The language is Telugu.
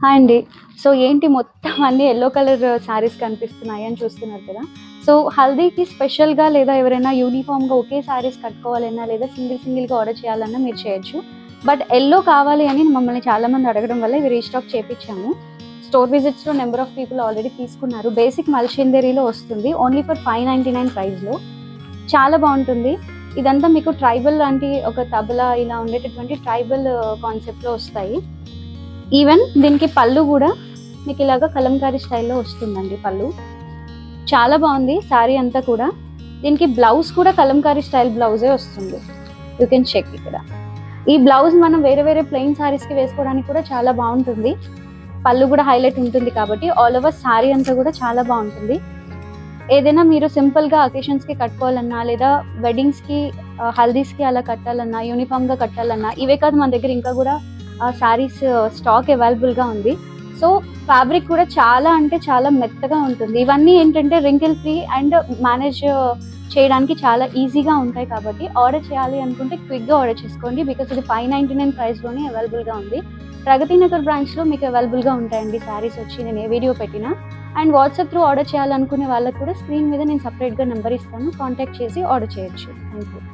హాయ్ అండి. సో ఏంటి మొత్తం అన్ని యెల్లో కలర్ శారీస్ కనిపిస్తున్నాయి అని చూస్తున్నారు కదా. సో హల్దీకి స్పెషల్‌గా లేదా ఎవరైనా యూనిఫామ్‌గా ఒకే శారీస్ కట్టుకోవాలన్నా లేదా సింగిల్‌గా ఆర్డర్ చేయాలన్నా మీరు చేయొచ్చు. బట్ యెల్లో కావాలి అని మమ్మల్ని చాలామంది అడగడం వల్ల ఇవి రీస్టాక్ చేపిచ్చాము. స్టోర్ విజిట్స్‌లో నంబర్ ఆఫ్ పీపుల్ ఆల్రెడీ తీసుకున్నారు. బేసిక్ మల్చిందేరీలో వస్తుంది. ఓన్లీ ఫర్ 599 ప్రైస్‌లో. చాలా బాగుంటుంది. ఇదంతా మీకు ట్రైబల్ లాంటి ఒక తబలా ఇలా ఉండేటటువంటి ట్రైబల్ కాన్సెప్ట్‌లో వస్తాయి. ఈవెన్ దీనికి పళ్ళు కూడా మీకు ఇలాగా కలంకారీ స్టైల్లో వస్తుందండి పళ్ళు. చాలా బాగుంది శారీ అంతా కూడా. దీనికి బ్లౌజ్ కూడా కలంకారీ స్టైల్ బ్లౌజే వస్తుంది. యూ కెన్ చెక్ ఇక్కడ. ఈ బ్లౌజ్ మనం వేరే ప్లెయిన్ శారీస్కి వేసుకోవడానికి కూడా చాలా బాగుంటుంది. పళ్ళు కూడా హైలైట్ ఉంటుంది కాబట్టి ఆల్ ఓవర్ శారీ అంతా కూడా చాలా బాగుంటుంది. ఏదైనా మీరు సింపుల్గా అకేషన్స్కి కట్టుకోవాలన్నా లేదా వెడ్డింగ్స్కి హల్దీస్కి అలా కట్టాలన్నా యూనిఫామ్గా కట్టాలన్నా ఇవే కాదు మన దగ్గర ఇంకా కూడా శారీస్ స్టాక్ అవైలబుల్గా ఉంది. సో ఫ్యాబ్రిక్ కూడా చాలా అంటే చాలా మెత్తగా ఉంటుంది. ఇవన్నీ ఏంటంటే రింకిల్ ఫ్రీ అండ్ మేనేజ్ చేయడానికి చాలా ఈజీగా ఉంటాయి కాబట్టి ఆర్డర్ చేయాలి అనుకుంటే క్విక్గా ఆర్డర్ చేసుకోండి. బికాస్ ఇది 599 ప్రైస్లోనే అవైలబుల్గా ఉంది. ప్రగతి నగర్ బ్రాంచ్లో మీకు అవైలబుల్గా ఉంటాయండి శారీస్ వచ్చి నేను ఏ వీడియో పెట్టినా. అండ్ వాట్సాప్ త్రూ ఆర్డర్ చేయాలనుకునే వాళ్ళకి కూడా స్క్రీన్ మీద నేను సపరేట్గా నెంబర్ ఇస్తాను. కాంటాక్ట్ చేసి ఆర్డర్ చేయొచ్చు. Thank you.